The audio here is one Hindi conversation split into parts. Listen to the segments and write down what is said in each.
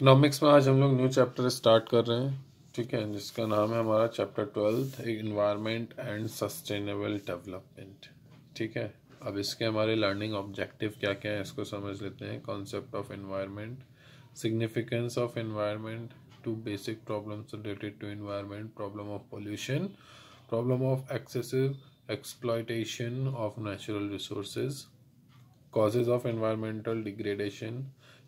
इकोनॉमिक्स में आज हम लोग न्यू चैप्टर स्टार्ट कर रहे हैं, ठीक है, जिसका नाम है हमारा chapter 12 environment and sustainable development. ठीक है, अब इसके हमारे लर्निंग ऑब्जेक्टिव क्या क्या है इसको समझ लेते हैं। Concept of environment, significance of environment, two basic problems related to environment, problem of pollution, problem of excessive exploitation of natural resources, causes of environmental degradation,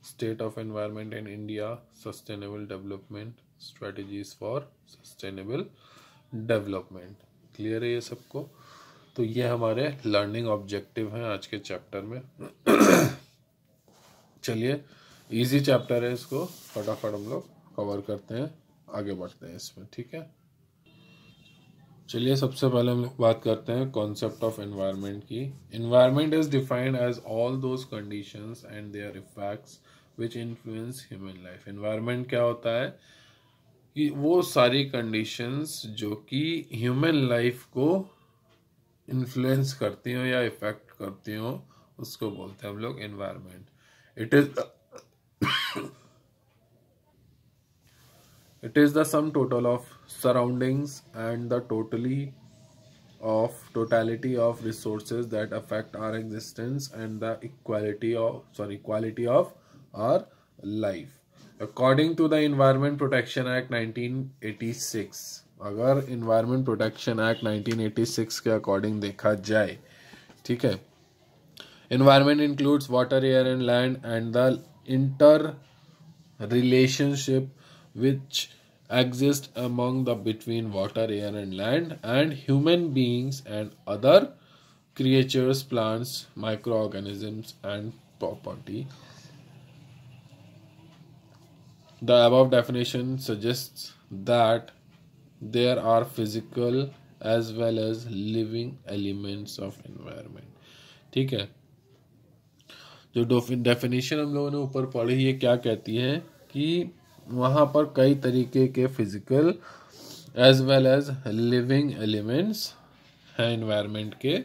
state of environment in India, sustainable development, strategies for sustainable development। Clear है ये सबको? तो ये हमारे लर्निंग ऑब्जेक्टिव हैं आज के चैप्टर में। चलिए, इजी चैप्टर है, इसको फटाफट हम लोग कवर करते हैं, आगे बढ़ते हैं इसमें। ठीक है, चलिए सबसे पहले हम लोग बात करते हैं कॉन्सेप्ट ऑफ एनवायरनमेंट की। Environment is defined as all those conditions and their effects which influence human life. Environment क्या होता है कि वो सारी कंडीशंस जो कि ह्यूमन लाइफ को इन्फ्लुएंस करती हो या इफेक्ट करती हो, उसको बोलते हैं हम लोग environment. It is the sum total of surroundings and the totality of resources that affect our existence and the quality of our life. According to the Environment Protection Act 1986, अगर Environment Protection Act 1986 के अकॉर्डिंग देखा जाए, ठीक है, environment includes water, air and land and the interrelationship which exist among the between water, air and land and human beings and other creatures, plants, microorganisms and property. The above definition suggests that there are physical as well as living elements of environment. ठीक है, जो डेफिनेशन हम लोगों ने ऊपर पढ़ी, ये क्या कहती है कि वहाँ पर कई तरीके के physical as well as living elements हैं एनवायरनमेंट के।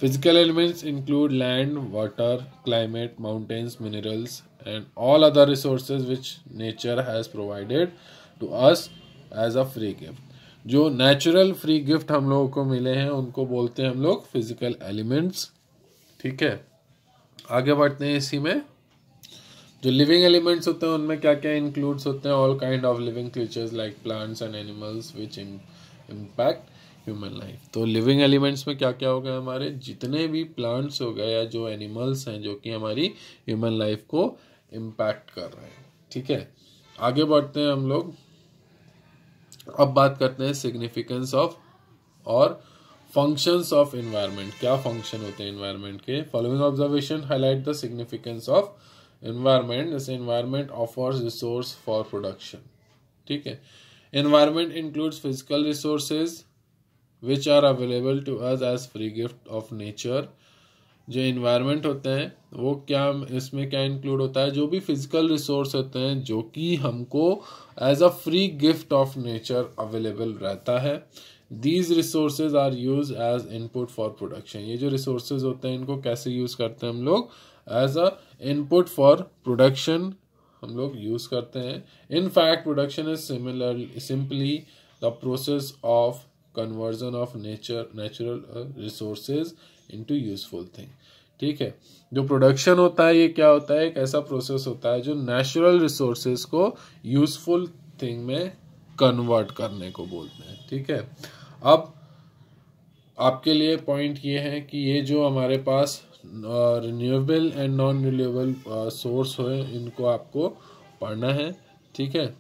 Physical elements include land, water, climate, mountains, minerals and all other resources which nature has provided to us as a free gift. जो नेचुरल फ्री गिफ्ट हम लोगों को मिले हैं उनको बोलते हैं हम लोग फिजिकल एलिमेंट्स। ठीक है, आगे बढ़ते हैं। इसी में जो लिविंग एलिमेंट्स होते हैं उनमें क्या क्या इंक्लूड्स होते हैं? All kind of living creatures like plants and animals which impact human life. तो लिविंग एलिमेंट्स में क्या क्या हो गया? हमारे जितने भी प्लांट्स हो गए या जो एनिमल्स हैं जो कि हमारी ह्यूमन लाइफ को इम्पैक्ट कर रहे हैं। ठीक है, आगे बढ़ते हैं हम लोग। अब बात करते हैं सिग्निफिकेंस ऑफ और फंक्शंस ऑफ एनवायरनमेंट। क्या फंक्शन होते हैं एनवायरनमेंट के? Following observation highlight the significance of environment. जैसे environment offers resource for production. ठीक है, environment includes physical resources which are available to us as free gift of nature. जो एनवायरनमेंट होते हैं वो क्या, इसमें क्या इंक्लूड होता है? जो भी फिजिकल रिसोर्स होते हैं जो कि हमको as a free gift of nature available रहता है। These resources are use as input for production. ये जो रिसोर्सेज होते हैं इनको कैसे यूज करते हैं हम लोग? As a input for production हम लोग यूज करते हैं। In fact production is simply the process of conversion of natural resources into useful thing. ठीक है, जो प्रोडक्शन होता है ये क्या होता है? एक ऐसा प्रोसेस होता है जो नेचुरल रिसोर्सेज को यूजफुल थिंग में कन्वर्ट करने को बोलते हैं। ठीक है, अब आपके लिए पॉइंट ये है कि ये जो हमारे पास renewable and non renewable source हो, इनको आपको पढ़ना है। ठीक है,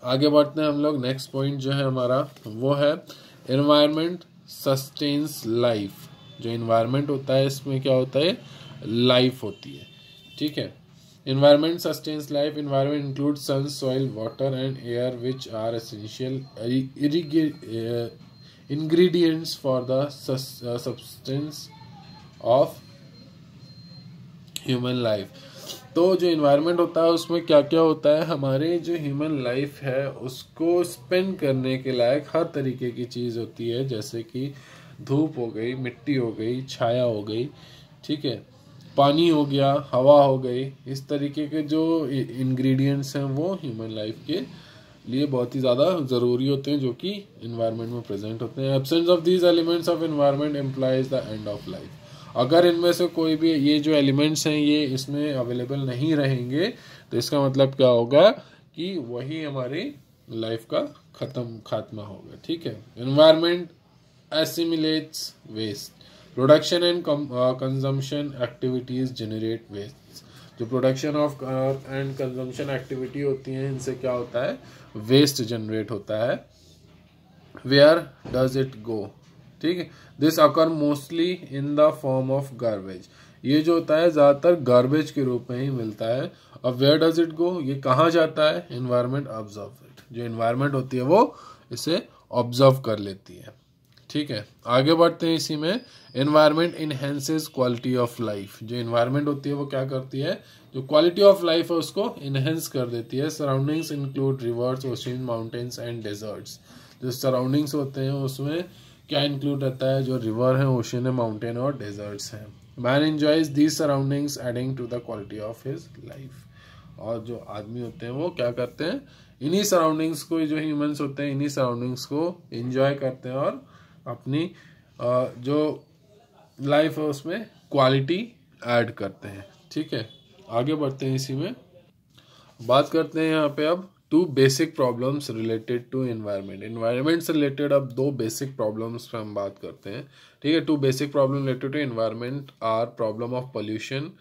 आगे बढ़ते हैं हम लोग। नेक्स्ट पॉइंट जो है हमारा वो है एनवायरनमेंट सस्टेन्स लाइफ। जो एनवायरनमेंट होता है इसमें क्या होता है? लाइफ होती है। ठीक है, environment sustains life. Environment include sun, soil, water and air which are essential ingredients for the substance of human life। तो जो इन्वायरमेंट होता है उसमें क्या क्या होता है? हमारे जो ह्यूमन लाइफ है उसको स्पेंड करने के लायक हर तरीके की चीज़ होती है, जैसे कि धूप हो गई, मिट्टी हो गई, छाया हो गई। ठीक है, पानी हो गया, हवा हो गई, इस तरीके के जो इंग्रेडिएंट्स हैं वो ह्यूमन लाइफ के लिए बहुत ही ज़्यादा ज़रूरी होते हैं, जो कि इन्वायरमेंट में प्रेजेंट होते हैं। Absence of these elements of environment implies the end of life. अगर इनमें से कोई भी ये जो एलिमेंट्स हैं ये इसमें अवेलेबल नहीं रहेंगे तो इसका मतलब क्या होगा कि वही हमारी लाइफ का खात्मा होगा। ठीक है। Environment assimilates waste, production and consumption activities generate waste. जो production of and consumption activity होती है इनसे क्या होता है, वेस्ट जनरेट होता है। वेयर डज इट गो, ठीक है। This occur mostly in the form of garbage. ये जो होता है ज्यादातर गार्बेज के रूप में ही मिलता है। अब वेयर डज इट गो, ये कहाँ जाता है, एनवायरमेंट ऑब्जर्व इट। जो एनवायरमेंट होती है वो इसे ऑब्जर्व कर लेती है। ठीक है, आगे बढ़ते हैं इसी में। Environment enhances quality of life. जो एनवायरमेंट होती है वो क्या करती है, जो क्वालिटी ऑफ लाइफ है उसको इनहेंस कर देती है। Surroundings include rivers, oceans, mountains and deserts. जो सराउंडिंग्स होते हैं उसमें क्या इंक्लूड रहता है, जो रिवर है, ओशन है, माउंटेन और डेजर्ट्स हैं। Man enjoys these surroundings adding to the quality of his life. और जो आदमी होते हैं वो क्या करते हैं, इन्हीं सराउंडिंग्स को, जो ह्यूमंस होते हैं इन्हीं सराउंडिंग्स को एंजॉय करते हैं और अपनी जो लाइफ है उसमें क्वालिटी ऐड करते हैं। ठीक है, आगे बढ़ते हैं इसी में। बात करते हैं यहाँ पे अब two basic problems related to environment. Environment से रिलेटेड अब दो बेसिक प्रॉब्लम्स पे हम बात करते हैं। ठीक है, two basic problem related to environment are problem of pollution,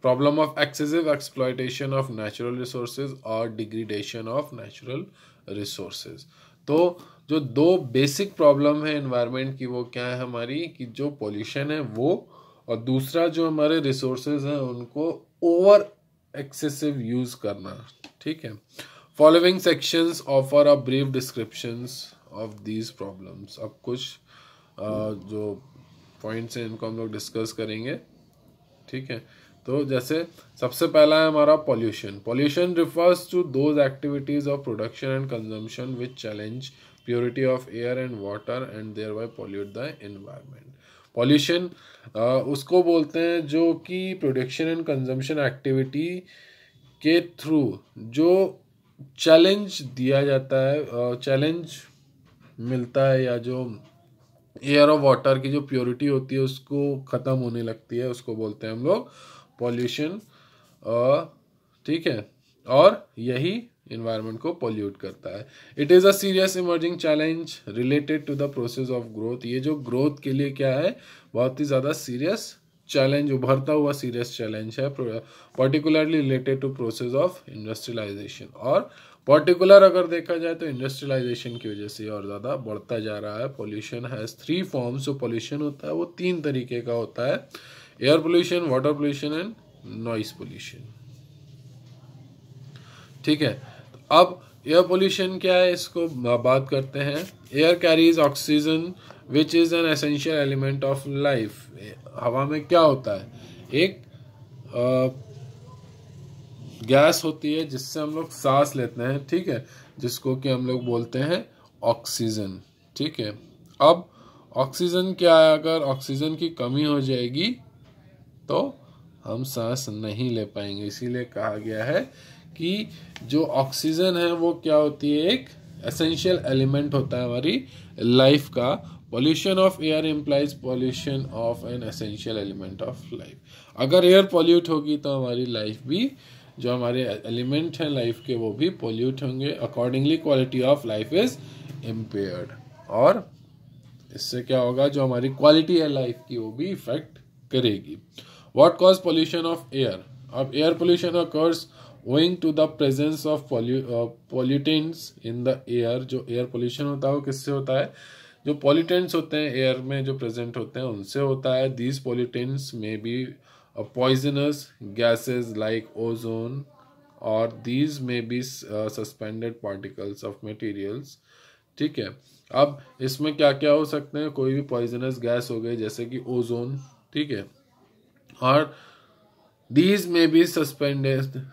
problem of excessive exploitation of natural resources और डिग्रेडेशन ऑफ नेचुरल रिसोर्सेज। तो जो दो बेसिक प्रॉब्लम है एनवायरनमेंट की वो क्या है हमारी, कि जो पोल्यूशन है वो, और दूसरा जो हमारे रिसोर्सेज हैं उनको ओवर एक्सेसिव यूज करना। ठीक है, following sections offer a brief descriptions of these problems. अब कुछ जो पॉइंट्स हैं इनको हम लोग डिस्कस करेंगे। ठीक है, तो जैसे सबसे पहला है हमारा pollution. Pollution refers to those activities of production and consumption which challenge purity of air and water and thereby pollute the environment. Pollution उसको बोलते हैं जो कि प्रोडक्शन एंड कंजम्पशन एक्टिविटी के थ्रू जो चैलेंज दिया जाता है, चैलेंज मिलता है, या जो एयर और वाटर की जो प्योरिटी होती है उसको ख़त्म होने लगती है, उसको बोलते हैं हम लोग पॉल्यूशन। ठीक है, और यही इन्वायरमेंट को पोल्यूट करता है। It is a serious emerging challenge related to the process of growth. ये जो ग्रोथ के लिए क्या है, बहुत ही ज़्यादा सीरियस चैलेंज, उभरता हुआ सीरियस चैलेंज है, particularly related to process of industrialization. और पर्टिकुलर अगर देखा जाए तो इंडस्ट्रियलाइजेशन की वजह से और ज़्यादा बढ़ता जा रहा है। Pollution has 3 forms. जो पोल्यूशन होता है वो 3 तरीके का होता है, air pollution, water pollution and noise pollution. ठीक है, अब एयर पोल्यूशन क्या है इसको बात करते हैं। Air carries oxygen which is an essential element of life. हवा में क्या होता है, एक गैस होती है जिससे हम लोग सांस लेते हैं। ठीक है, जिसको कि हम लोग बोलते हैं ऑक्सीजन। ठीक है, अब ऑक्सीजन क्या है, अगर ऑक्सीजन की कमी हो जाएगी तो हम सांस नहीं ले पाएंगे। इसीलिए कहा गया है कि जो ऑक्सीजन है वो क्या होती है, एक एसेंशियल एलिमेंट होता है हमारी लाइफ का। Pollution of air implies pollution of an essential element of life. अगर एयर पॉल्यूट होगी तो हमारी लाइफ भी, जो हमारे एलिमेंट हैं लाइफ के, वो भी पॉल्यूट होंगे। Accordingly quality of life is impaired, और इससे क्या होगा, जो हमारी क्वालिटी है लाइफ की वो भी इफेक्ट करेगी। What cause pollution of air. अब air pollution occurs owing to the presence of pollutants in the air। जो एयर पोल्यूशन होता है वो किससे होता है, जो पॉल्यूटेंट्स होते हैं एयर में जो प्रेजेंट होते हैं उनसे होता है। These pollutants may be poisonous gases like ozone, और these may be suspended particles of materials. ठीक है, अब इसमें क्या क्या हो सकते हैं, कोई भी पॉइजनस गैस हो गई जैसे कि ओजोन। ठीक है, और these may be suspended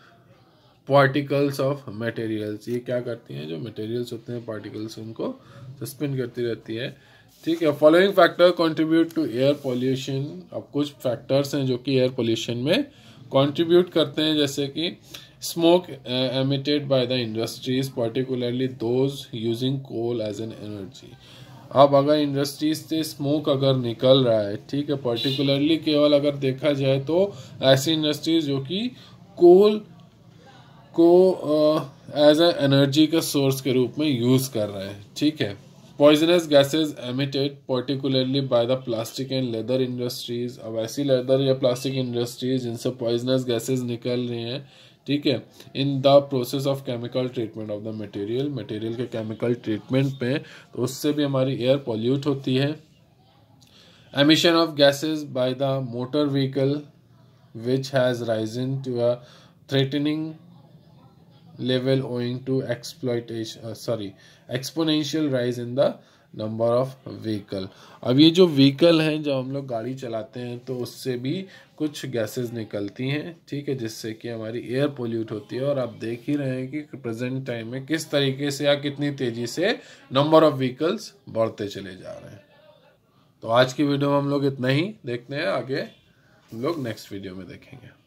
particles of materials. ये क्या करती हैं, जो मटेरियल्स होते हैं पार्टिकल्स उनको सस्पेंड करती रहती है। ठीक है। Following factor contribute to air pollution. अब कुछ फैक्टर्स हैं जो कि एयर पोल्यूशन में कंट्रीब्यूट करते हैं, जैसे कि smoke emitted by the industries particularly those using coal as an energy. अब अगर इंडस्ट्रीज से स्मोक अगर निकल रहा है, ठीक है, पर्टिकुलरली केवल अगर देखा जाए तो ऐसी इंडस्ट्रीज जो कि कोल को एज ए एनर्जी का सोर्स के रूप में यूज कर रहे हैं, ठीक है। Poisonous gases emitted particularly by the plastic and leather industries. अब ऐसी लेदर या प्लास्टिक इंडस्ट्रीज जिनसे पॉइजनस गैसेज निकल रही हैं, ठीक है, in the process of chemical treatment of the material के केमिकल ट्रीटमेंट पे, तो उससे भी हमारी एयर पॉल्यूट होती है। Emission of gases by the motor vehicle which has risen to a threatening level owing to exponential rise in the number of vehicle। अब ये जो व्हीकल हैं, जब हम लोग गाड़ी चलाते हैं तो उससे भी कुछ गैसेस निकलती हैं, ठीक है, जिससे कि हमारी एयर पोल्यूट होती है। और आप देख ही रहे हैं कि प्रेजेंट टाइम में किस तरीके से या कितनी तेजी से नंबर ऑफ व्हीकल्स बढ़ते चले जा रहे हैं। तो आज की वीडियो में हम लोग इतना ही देखते हैं, आगे हम लोग नेक्स्ट वीडियो में देखेंगे।